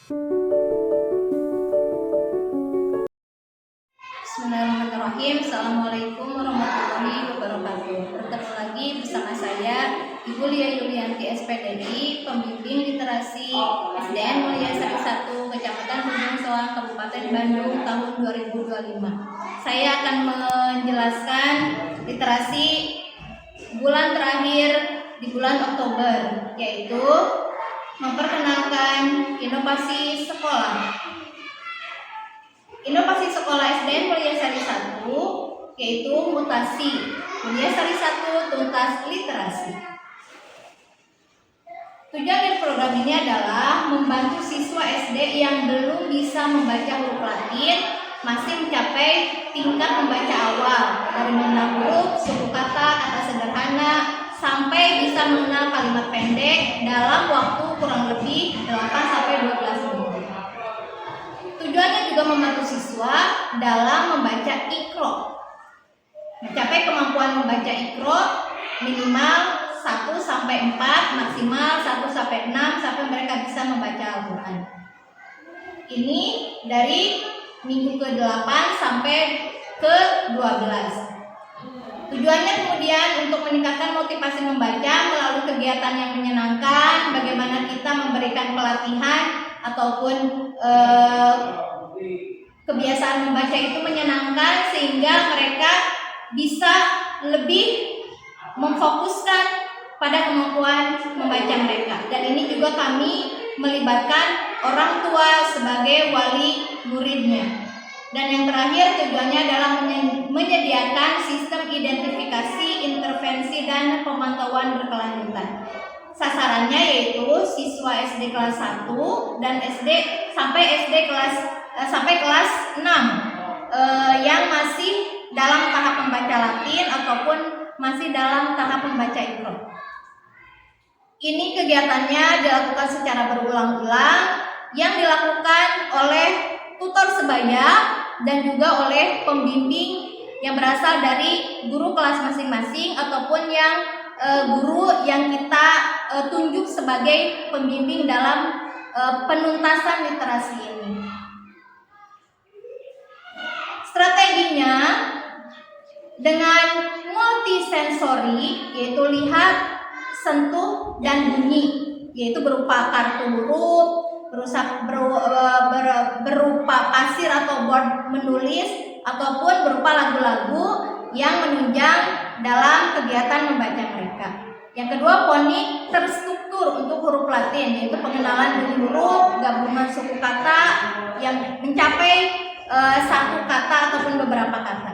Bismillahirrahmanirrahim. Assalamualaikum warahmatullahi wabarakatuh. Bertemu lagi bersama saya Ibu Lia Yulianti SPDI, pembimbing literasi SDN Mulia Sari 1, Kecamatan Gunung Soang, Kabupaten Bandung tahun 2025. Saya akan menjelaskan literasi bulan terakhir di bulan Oktober, yaitu memperkenalkan inovasi sekolah. Inovasi sekolah SDN Mulia Sari 1 yaitu mutasi Mulia Sari 1 tuntas literasi. Tujuan dari program ini adalah membantu siswa SD yang belum bisa membaca huruf Latin masih mencapai tingkat membaca awal dari mengenal huruf, suku kata, kata sederhana sampai bisa mengenal kalimat pendek dalam waktu kurang lebih 8-12 menit. Tujuannya juga membantu siswa dalam membaca Iqra, mencapai kemampuan membaca Iqra minimal 1-4, maksimal 1-6 sampai mereka bisa membaca Al-Quran. Ini dari minggu ke-8 sampai ke-12. Tujuannya kemudian untuk meningkatkan motivasi membaca melalui kegiatan yang menyenangkan, bagaimana kita memberikan pelatihan ataupun kebiasaan membaca itu menyenangkan sehingga mereka bisa lebih memfokuskan pada kemampuan membaca mereka. Dan ini juga kami melibatkan orang tua sebagai wali muridnya. Dan yang terakhir tujuannya adalah menyediakan sistem identifikasi, intervensi, dan pemantauan berkelanjutan. Sasarannya yaitu siswa SD kelas 1 dan sampai kelas 6 yang masih dalam tahap membaca Latin ataupun masih dalam tahap membaca Iqra. Ini kegiatannya dilakukan secara berulang-ulang yang dilakukan oleh tutor sebaya dan juga oleh pembimbing yang berasal dari guru kelas masing-masing ataupun yang guru yang kita tunjuk sebagai pembimbing dalam penuntasan literasi ini. Strateginya dengan multisensori, yaitu lihat, sentuh, dan bunyi, yaitu berupa kartu huruf, berupa pasir atau board menulis, ataupun berupa lagu-lagu yang menunjang dalam kegiatan membaca mereka. Yang kedua, fonik terstruktur untuk huruf Latin, yaitu pengenalan bunyi huruf, gabungan suku kata yang mencapai satu kata ataupun beberapa kata.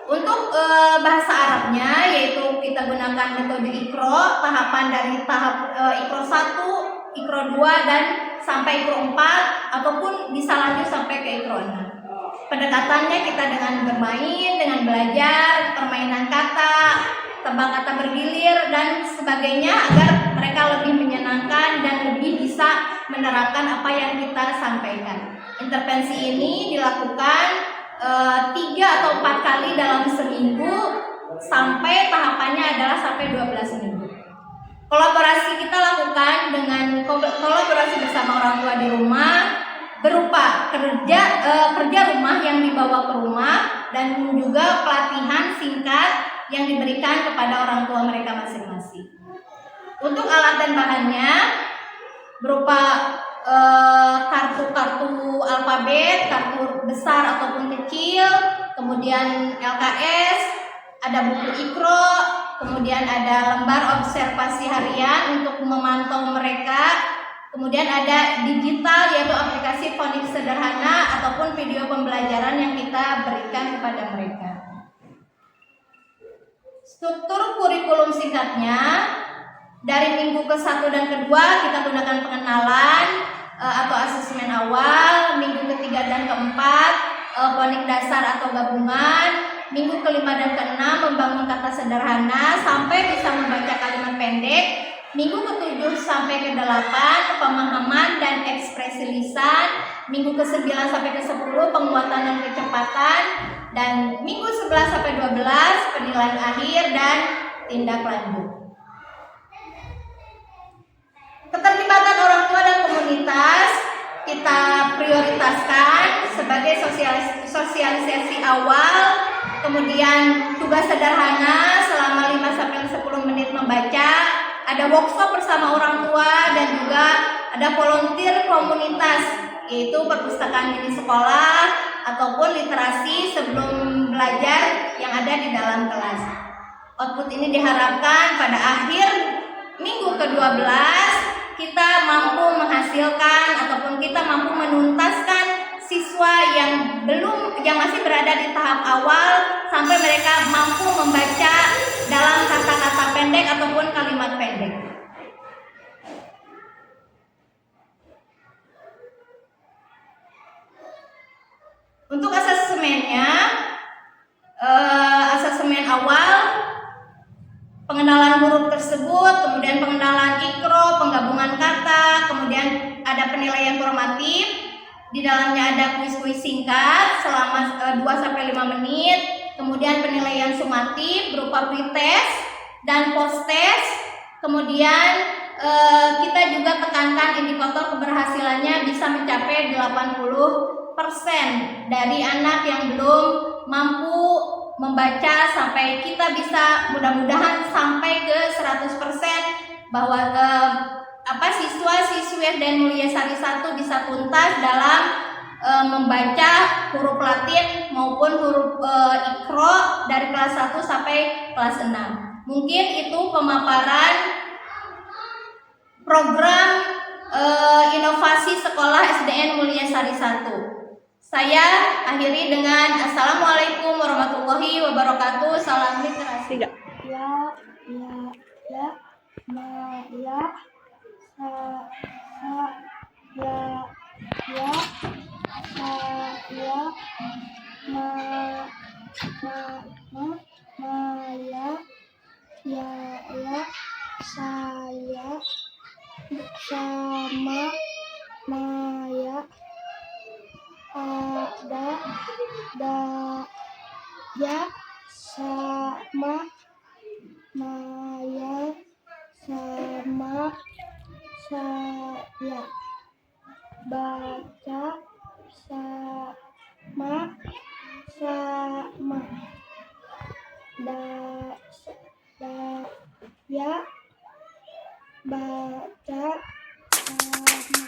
Untuk bahasa Arabnya, yaitu kita gunakan metode Iqra, tahapan dari tahap Iqra 1, Iqra 2, dan sampai Iqra 4, ataupun bisa lanjut sampai ke Iqra 6. Pendekatannya kita dengan bermain, dengan belajar, permainan kata, tebak kata bergilir, dan sebagainya agar mereka lebih menyenangkan dan lebih bisa menerapkan apa yang kita sampaikan. Intervensi ini dilakukan 3 atau 4 kali dalam seminggu sampai tahapannya adalah sampai 12 minggu. Kolaborasi kita lakukan dengan kolaborasi bersama orang tua di rumah berupa kerja rumah yang dibawa ke rumah dan juga pelatihan singkat yang diberikan kepada orang tua mereka masing-masing. Untuk alat dan bahannya berupa kartu-kartu alfabet, kartu besar ataupun kecil, kemudian LKS, ada buku Iqra, kemudian ada lembar observasi harian untuk memantau mereka. Kemudian ada digital, yaitu aplikasi fonik sederhana ataupun video pembelajaran yang kita berikan kepada mereka. Struktur kurikulum singkatnya, dari minggu ke-1 dan ke-2 kita gunakan pengenalan atau asesmen awal, minggu ke-3 dan ke-4 fonik dasar atau gabungan, minggu ke-5 dan ke-6 membangun kata sederhana sampai bisa membaca kalimat pendek, minggu ke-7 sampai ke-8 pemahaman dan ekspresi lisan, minggu ke-9 sampai ke-10 penguatan dan kecepatan, dan minggu 11 sampai 12 penilaian akhir dan tindak lanjut. Keterlibatan orang tua dan komunitas sesi awal, kemudian tugas sederhana selama 5-10 menit membaca, ada workshop bersama orang tua, dan juga ada volunteer komunitas, yaitu perpustakaan mini sekolah ataupun literasi sebelum belajar yang ada di dalam kelas. Output ini diharapkan pada akhir minggu ke-12 kita mampu menghasilkan ataupun kita mampu menuntaskan siswa yang masih berada di tahap awal sampai mereka mampu membaca dalam kata-kata pendek ataupun kalimat pendek. Untuk asesmennya, asesmen awal, pengenalan huruf tersebut, kemudian pengenalan ikro, penggabungan kata, kemudian ada penilaian formatif. Di dalamnya ada kuis-kuis singkat selama 2-5 menit, kemudian penilaian sumatif berupa pretest dan post-test. Kemudian kita juga tekankan indikator keberhasilannya bisa mencapai 80% dari anak yang belum mampu membaca, sampai kita bisa mudah-mudahan sampai ke 100% bahwa siswa-siswi dan Mulia Sari 1 bisa tuntas dalam membaca huruf Latin maupun huruf Iqra dari kelas 1 sampai kelas 6. Mungkin itu pemaparan program inovasi sekolah SDN Mulia Sari 1. Saya akhiri dengan Assalamualaikum warahmatullahi wabarakatuh. Salam literasi. Sama Maya ada ya sama Maya sama saya baca sama ya baca sama